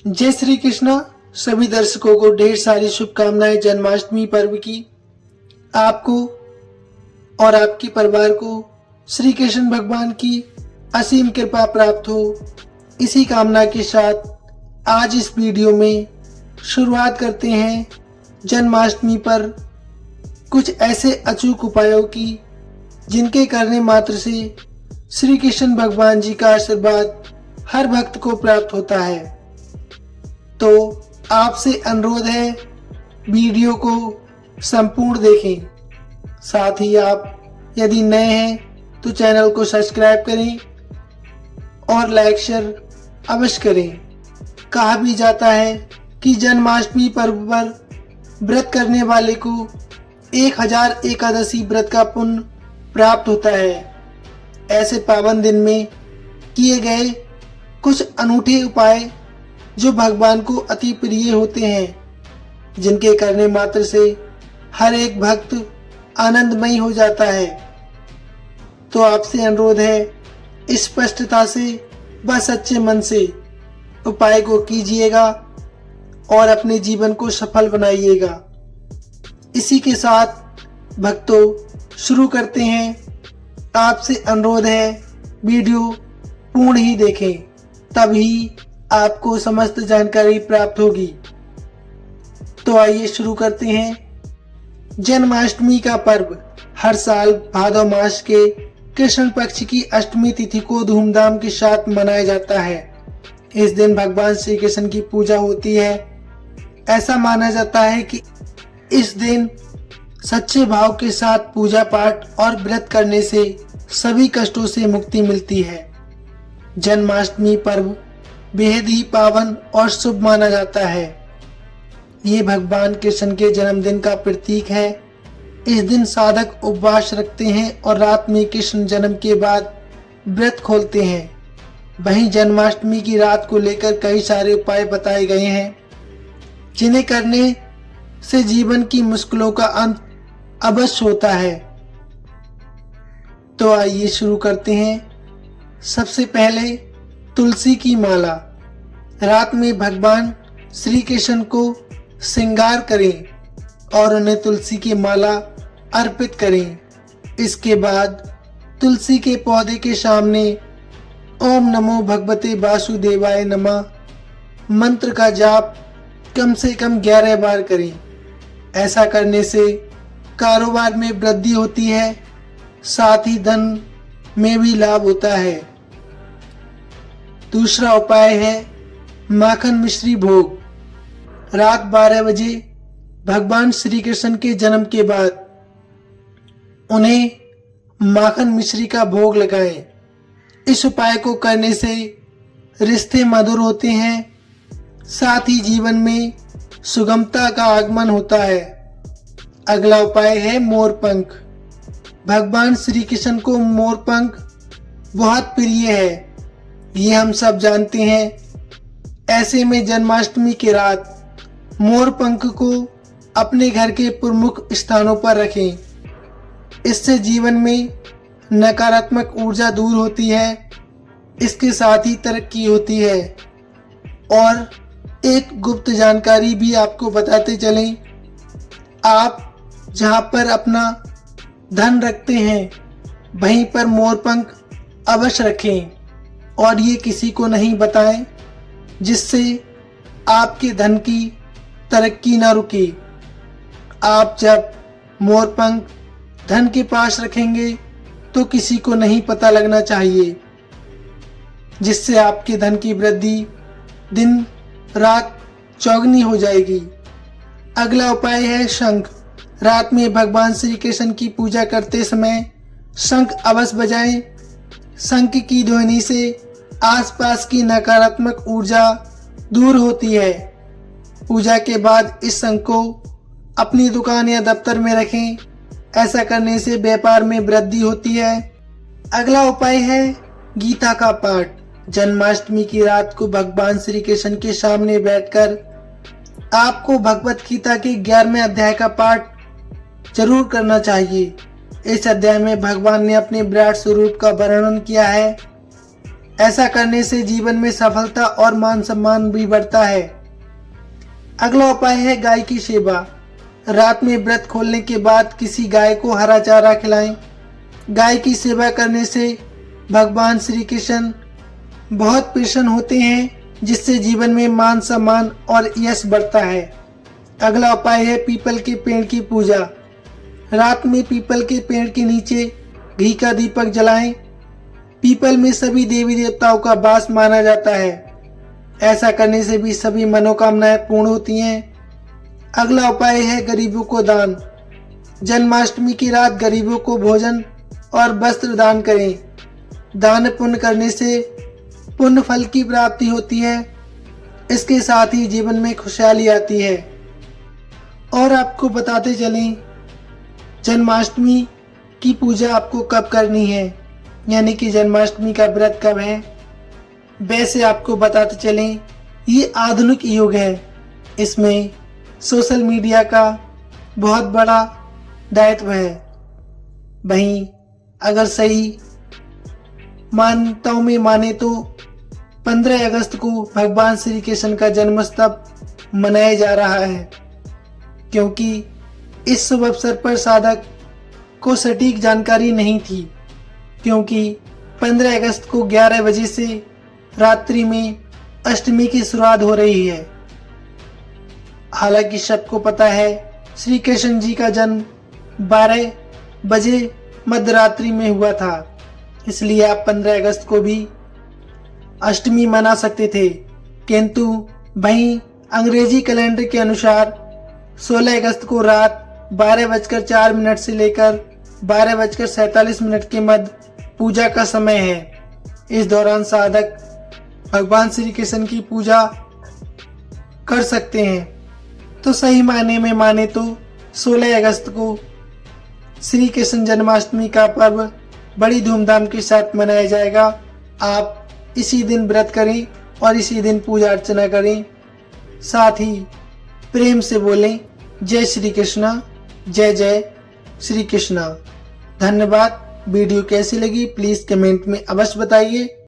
जय श्री कृष्णा। सभी दर्शकों को ढेर सारी शुभकामनाएं जन्माष्टमी पर्व की। आपको और आपके परिवार को श्री कृष्ण भगवान की असीम कृपा प्राप्त हो, इसी कामना के साथ आज इस वीडियो में शुरुआत करते हैं जन्माष्टमी पर कुछ ऐसे अचूक उपायों की जिनके करने मात्र से श्री कृष्ण भगवान जी का आशीर्वाद हर भक्त को प्राप्त होता है। तो आपसे अनुरोध है, वीडियो को संपूर्ण देखें। साथ ही आप यदि नए हैं तो चैनल को सब्सक्राइब करें और लाइक शेयर अवश्य करें। कहा भी जाता है कि जन्माष्टमी पर्व पर व्रत करने वाले को 1000 एकादशी व्रत का पुण्य प्राप्त होता है। ऐसे पावन दिन में किए गए कुछ अनूठे उपाय जो भगवान को अति प्रिय होते हैं, जिनके करने मात्र से हर एक भक्त आनंदमयी हो जाता है। तो आपसे अनुरोध है, स्पष्टता से व सच्चे मन से उपाय को कीजिएगा और अपने जीवन को सफल बनाइएगा। इसी के साथ भक्तों शुरू करते हैं। आपसे अनुरोध है, वीडियो पूर्ण ही देखें, तभी आपको समस्त जानकारी प्राप्त होगी। तो आइए शुरू करते हैं। जन्माष्टमी का पर्व हर साल भादव मास के कृष्ण पक्ष की अष्टमी तिथि को धूमधाम के साथ मनाया जाता है। इस दिन भगवान श्री कृष्ण की पूजा होती है। ऐसा माना जाता है कि इस दिन सच्चे भाव के साथ पूजा पाठ और व्रत करने से सभी कष्टों से मुक्ति मिलती है। जन्माष्टमी पर्व बेहद ही पावन और शुभ माना जाता है। ये भगवान कृष्ण के जन्मदिन का प्रतीक है। इस दिन साधक उपवास रखते हैं और रात में कृष्ण जन्म के बाद व्रत खोलते हैं। वहीं जन्माष्टमी की रात को लेकर कई सारे उपाय बताए गए हैं, जिन्हें करने से जीवन की मुश्किलों का अंत अवश्य होता है। तो आइए शुरू करते हैं। सबसे पहले तुलसी की माला। रात में भगवान श्री कृष्ण को श्रृंगार करें और उन्हें तुलसी की माला अर्पित करें। इसके बाद तुलसी के पौधे के सामने ओम नमो भगवते वासुदेवाय नमः मंत्र का जाप कम से कम 11 बार करें। ऐसा करने से कारोबार में वृद्धि होती है, साथ ही धन में भी लाभ होता है। दूसरा उपाय है माखन मिश्री भोग। रात 12 बजे भगवान श्री कृष्ण के जन्म के बाद उन्हें माखन मिश्री का भोग लगाएं। इस उपाय को करने से रिश्ते मधुर होते हैं, साथ ही जीवन में सुगमता का आगमन होता है। अगला उपाय है मोरपंख। भगवान श्री कृष्ण को मोरपंख बहुत प्रिय है, ये हम सब जानते हैं। ऐसे में जन्माष्टमी की रात मोरपंख को अपने घर के प्रमुख स्थानों पर रखें। इससे जीवन में नकारात्मक ऊर्जा दूर होती है, इसके साथ ही तरक्की होती है। और एक गुप्त जानकारी भी आपको बताते चलें, आप जहां पर अपना धन रखते हैं वहीं पर मोरपंख अवश्य रखें और ये किसी को नहीं बताएं, जिससे आपके धन की तरक्की ना रुके। आप जब मोरपंख धन के पास रखेंगे तो किसी को नहीं पता लगना चाहिए, जिससे आपके धन की वृद्धि दिन रात चौगुनी हो जाएगी। अगला उपाय है शंख। रात में भगवान श्री कृष्ण की पूजा करते समय शंख अवश्य बजाएं। शंख की ध्वनि से आसपास की नकारात्मक ऊर्जा दूर होती है। पूजा के बाद इस शंख को अपनी दुकान या दफ्तर में रखें। ऐसा करने से व्यापार में वृद्धि होती है। अगला उपाय है गीता का पाठ। जन्माष्टमी की रात को भगवान श्री कृष्ण के सामने बैठकर आपको भगवत गीता के 11वें अध्याय का पाठ जरूर करना चाहिए। इस अध्याय में भगवान ने अपने विराट स्वरूप का वर्णन किया है। ऐसा करने से जीवन में सफलता और मान सम्मान भी बढ़ता है। अगला उपाय है गाय की सेवा। रात में व्रत खोलने के बाद किसी गाय को हरा चारा खिलाएं। गाय की सेवा करने से भगवान श्री कृष्ण बहुत प्रसन्न होते हैं, जिससे जीवन में मान सम्मान और यश बढ़ता है। अगला उपाय है पीपल के पेड़ की पूजा। रात में पीपल के पेड़ के नीचे घी का दीपक जलाएं। पीपल में सभी देवी देवताओं का वास माना जाता है। ऐसा करने से भी सभी मनोकामनाएं पूर्ण होती हैं। अगला उपाय है गरीबों को दान। जन्माष्टमी की रात गरीबों को भोजन और वस्त्र दान करें। दान पुण्य करने से पुण्य फल की प्राप्ति होती है। इसके साथ ही जीवन में खुशहाली आती है। और आपको बताते चलें, जन्माष्टमी की पूजा आपको कब करनी है, यानी कि जन्माष्टमी का व्रत कब है। वैसे आपको बताते चलें, ये आधुनिक युग है। इसमें सोशल मीडिया का बहुत बड़ा दायित्व है। वहीं अगर सही मान्यताओं में माने तो 15 अगस्त को भगवान श्री कृष्ण का जन्मोत्सव मनाया जा रहा है, क्योंकि इस शुभ अवसर पर साधक को सटीक जानकारी नहीं थी, क्योंकि 15 अगस्त को 11 बजे से रात्रि में अष्टमी की शुरुआत हो रही है। हालांकि सबको पता है श्री कृष्ण जी का जन्म 12 बजे मध्यरात्रि में हुआ था, इसलिए आप 15 अगस्त को भी अष्टमी मना सकते थे। किंतु वहीं अंग्रेजी कैलेंडर के अनुसार 16 अगस्त को रात 12:04 से लेकर 12:47 के मध्य पूजा का समय है। इस दौरान साधक भगवान श्री कृष्ण की पूजा कर सकते हैं। तो सही मायने में माने तो 16 अगस्त को श्री कृष्ण जन्माष्टमी का पर्व बड़ी धूमधाम के साथ मनाया जाएगा। आप इसी दिन व्रत करें और इसी दिन पूजा अर्चना करें। साथ ही प्रेम से बोलें, जय श्री कृष्णा, जय जय श्री कृष्णा। धन्यवाद। वीडियो कैसी लगी प्लीज़ कमेंट में अवश्य बताइए।